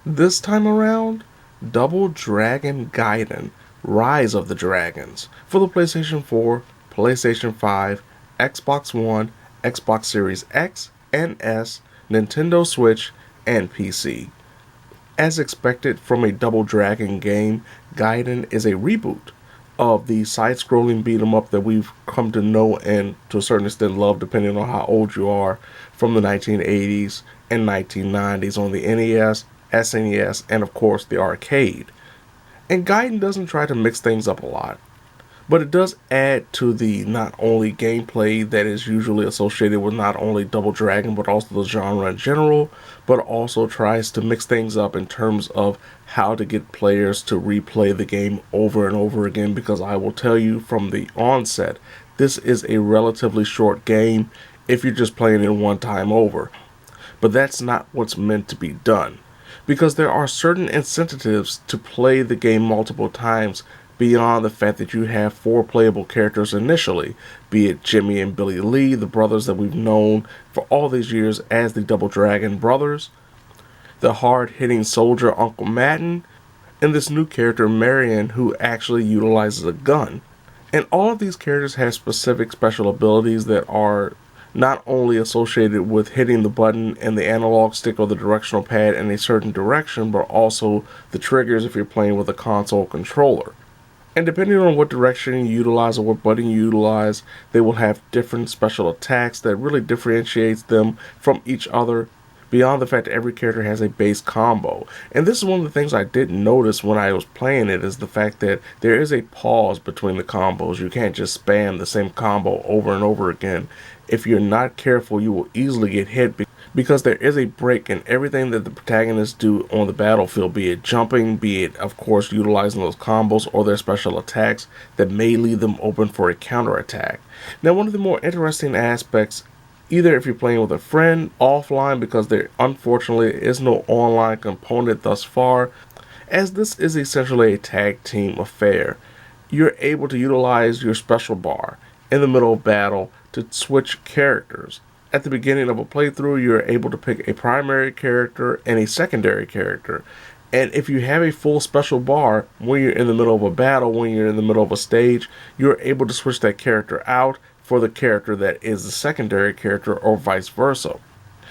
This time around, Double Dragon Gaiden Rise of the Dragons for the PlayStation 4, PlayStation 5, Xbox One, Xbox Series X and S, Nintendo Switch, and PC. As expected from a Double Dragon game, Gaiden is a reboot of the side-scrolling beat-em-up that we've come to know and to a certain extent love, depending on how old you are, from the 1980s and 1990s on the NES, SNES, and of course the arcade. And Gaiden doesn't try to mix things up a lot, but it does add to the not only gameplay that is usually associated with not only Double Dragon but also the genre in general, but also tries to mix things up in terms of how to get players to replay the game over and over again, because I will tell you from the onset, this is a relatively short game if you're just playing it one time over. But that's not what's meant to be done, because there are certain incentives to play the game multiple times beyond the fact that you have four playable characters initially, be it Jimmy and Billy Lee, the brothers that we've known for all these years as the Double Dragon brothers, the hard-hitting soldier Uncle Madden, and this new character Marion who actually utilizes a gun. And all of these characters have specific special abilities that are not only associated with hitting the button and the analog stick or the directional pad in a certain direction, but also the triggers if you're playing with a console controller. And depending on what direction you utilize or what button you utilize, they will have different special attacks that really differentiates them from each other, beyond the fact that every character has a base combo. And this is one of the things I didn't notice when I was playing it, is the fact that there is a pause between the combos. You can't just spam the same combo over and over again. If you're not careful, you will easily get hit because there is a break in everything that the protagonists do on the battlefield, be it jumping, be it, of course, utilizing those combos or their special attacks that may leave them open for a counterattack. Now, one of the more interesting aspects, either if you're playing with a friend offline, because there unfortunately is no online component thus far, as this is essentially a tag team affair, you're able to utilize your special bar in the middle of battle to switch characters. At the beginning of a playthrough, you're able to pick a primary character and a secondary character. And if you have a full special bar, when you're in the middle of a battle, when you're in the middle of a stage, you're able to switch that character out for the character that is the secondary character, or vice versa.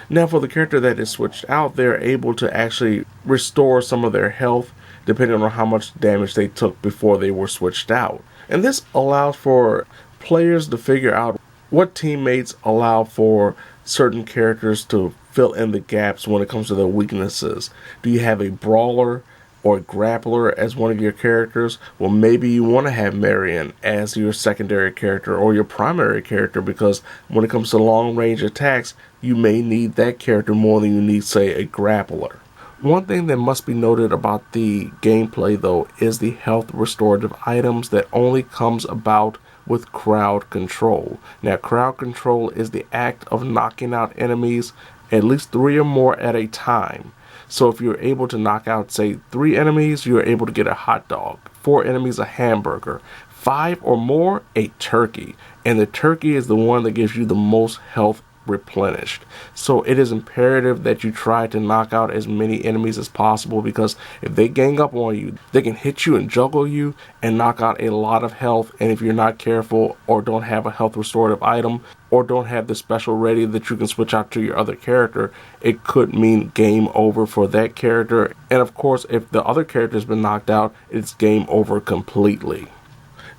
Now, for the character that is switched out, they're able to actually restore some of their health depending on how much damage they took before they were switched out. And this allows for players to figure out what teammates allow for certain characters to fill in the gaps when it comes to their weaknesses. Do you have a brawler or a grappler as one of your characters? Well, maybe you want to have Marion as your secondary character or your primary character, because when it comes to long range attacks, you may need that character more than you need, say, a grappler. One thing that must be noted about the gameplay, though, is the health restorative items that only comes about with crowd control. Now, crowd control is the act of knocking out enemies, at least 3 or more at a time. So if you're able to knock out, say, 3 enemies, you're able to get a hot dog. 4 enemies, a hamburger. 5 or more, a turkey. And the turkey is the one that gives you the most health replenished. So it is imperative that you try to knock out as many enemies as possible, because if they gang up on you, they can hit you and juggle you and knock out a lot of health. And if you're not careful or don't have a health restorative item or don't have the special ready that you can switch out to your other character, it could mean game over for that character. And of course, if the other character has been knocked out, it's game over completely.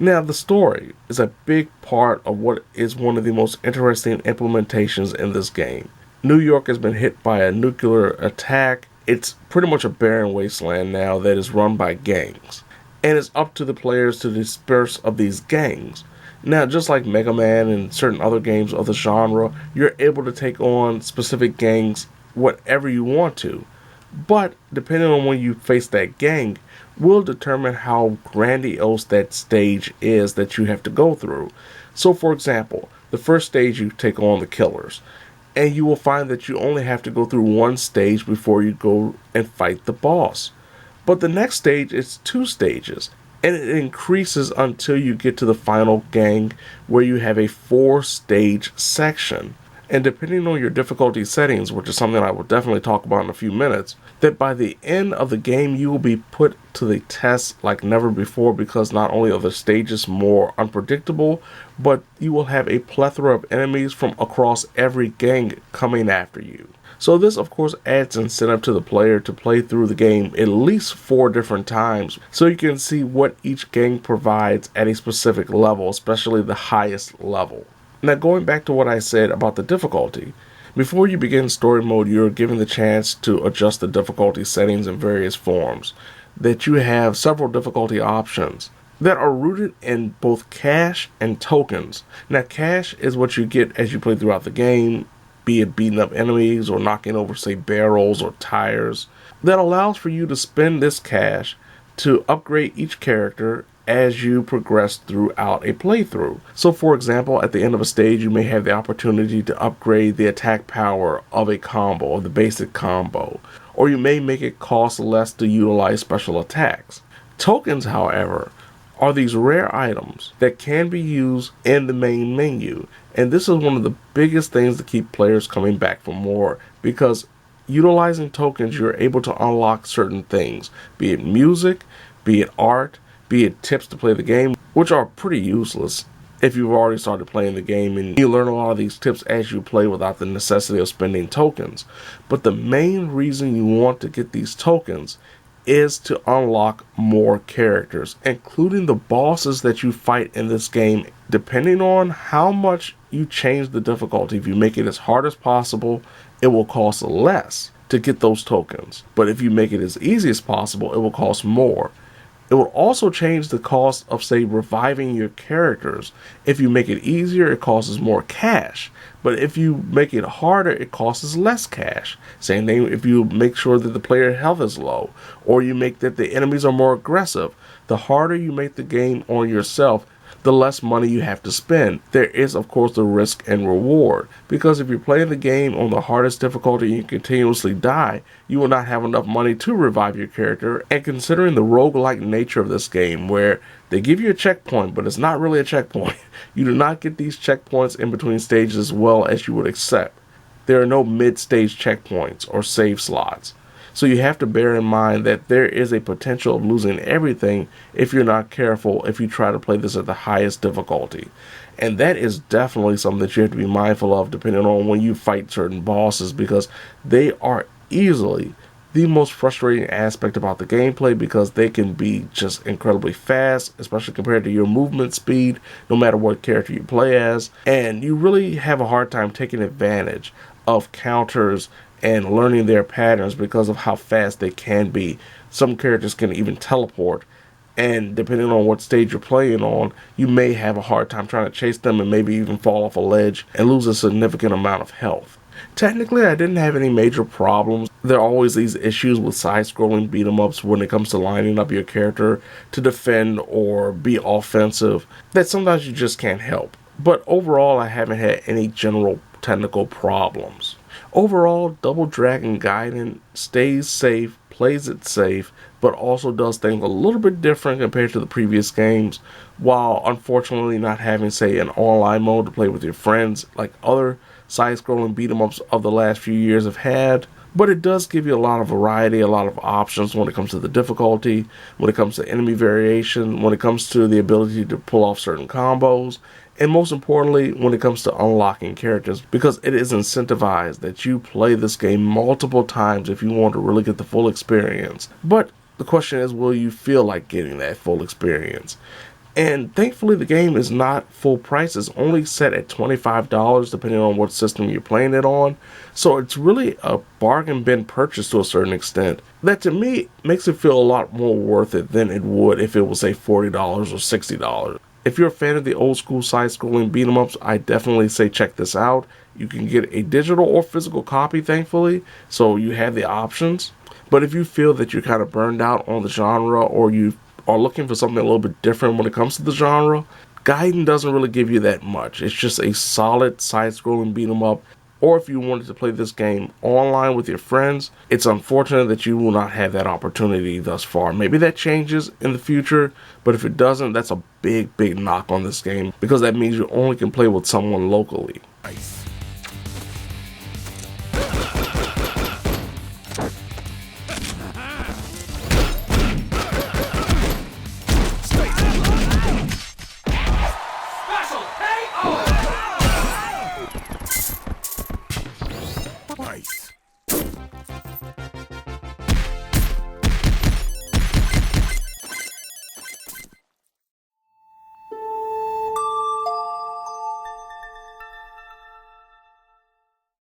Now, the story is a big part of what is one of the most interesting implementations in this game. New York has been hit by a nuclear attack. It's pretty much a barren wasteland now that is run by gangs. And it's up to the players to disperse of these gangs. Now, just like Mega Man and certain other games of the genre, you're able to take on specific gangs whatever you want to. But depending on when you face that gang, will determine how grandiose that stage is that you have to go through. So, for example, the first stage you take on the killers, and you will find that you only have to go through one stage before you go and fight the boss. But the next stage is 2 stages, and it increases until you get to the final gang, where you have a 4-stage section. and depending on your difficulty settings, which is something I will definitely talk about in a few minutes, that by the end of the game you will be put to the test like never before, because not only are the stages more unpredictable, but you will have a plethora of enemies from across every gang coming after you. So this of course adds incentive to the player to play through the game at least 4 different times so you can see what each gang provides at a specific level, especially the highest level. Now going back to what I said about the difficulty, before you begin story mode you're given the chance to adjust the difficulty settings in various forms, that you have several difficulty options that are rooted in both cash and tokens. Now cash is what you get as you play throughout the game, be it beating up enemies or knocking over, say, barrels or tires, that allows for you to spend this cash to upgrade each character as you progress throughout a playthrough. So for example, at the end of a stage, you may have the opportunity to upgrade the attack power of a combo, or the basic combo, or you may make it cost less to utilize special attacks. Tokens, however, are these rare items that can be used in the main menu. And this is one of the biggest things to keep players coming back for more, because utilizing tokens you're able to unlock certain things, be it music, be it art, be it tips to play the game, which are pretty useless if you've already started playing the game and you learn a lot of these tips as you play without the necessity of spending tokens. But the main reason you want to get these tokens is to unlock more characters, including the bosses that you fight in this game. Depending on how much you change the difficulty, if you make it as hard as possible, it will cost less to get those tokens. But if you make it as easy as possible, it will cost more. It will also change the cost of, say, reviving your characters. If you make it easier, it costs more cash. But if you make it harder, it costs less cash. Same thing if you make sure that the player health is low, or you make that the enemies are more aggressive. The harder you make the game on yourself, the less money you have to spend. There is, of course, the risk and reward, because if you're playing the game on the hardest difficulty and you continuously die, you will not have enough money to revive your character. And considering the roguelike nature of this game, where they give you a checkpoint, but it's not really a checkpoint, you do not get these checkpoints in between stages as well as you would accept. There are no mid-stage checkpoints or save slots. So you have to bear in mind that there is a potential of losing everything if you're not careful, if you try to play this at the highest difficulty. And that is definitely something that you have to be mindful of depending on when you fight certain bosses, because they are easily the most frustrating aspect about the gameplay, because they can be just incredibly fast, especially compared to your movement speed, no matter what character you play as. And you really have a hard time taking advantage of counters and learning their patterns because of how fast they can be. Some characters can even teleport, and depending on what stage you're playing on, you may have a hard time trying to chase them and maybe even fall off a ledge and lose a significant amount of health. Technically, I didn't have any major problems. There are always these issues with side-scrolling beat-em-ups when it comes to lining up your character to defend or be offensive that sometimes you just can't help. But overall, I haven't had any general technical problems. Overall, Double Dragon Gaiden stays safe, plays it safe, but also does things a little bit different compared to the previous games, while unfortunately not having, say, an online mode to play with your friends like other side-scrolling beat-em-ups of the last few years have had. But it does give you a lot of variety, a lot of options when it comes to the difficulty, when it comes to enemy variation, when it comes to the ability to pull off certain combos, and most importantly, when it comes to unlocking characters, because it is incentivized that you play this game multiple times if you want to really get the full experience. But the question is, will you feel like getting that full experience? And thankfully, the game is not full price. It's only set at $25 depending on what system you're playing it on. So it's really a bargain bin purchase to a certain extent. That to me makes it feel a lot more worth it than it would if it was, say, $40 or $60. If you're a fan of the old school side-scrolling beat-em-ups, I definitely say check this out. You can get a digital or physical copy, thankfully, so you have the options. But if you feel that you're kind of burned out on the genre, or you are looking for something a little bit different when it comes to the genre, Gaiden doesn't really give you that much. It's just a solid side-scrolling beat-em-up. Or if you wanted to play this game online with your friends, it's unfortunate that you will not have that opportunity thus far. Maybe that changes in the future, but if it doesn't, that's a big knock on this game, because that means you only can play with someone locally.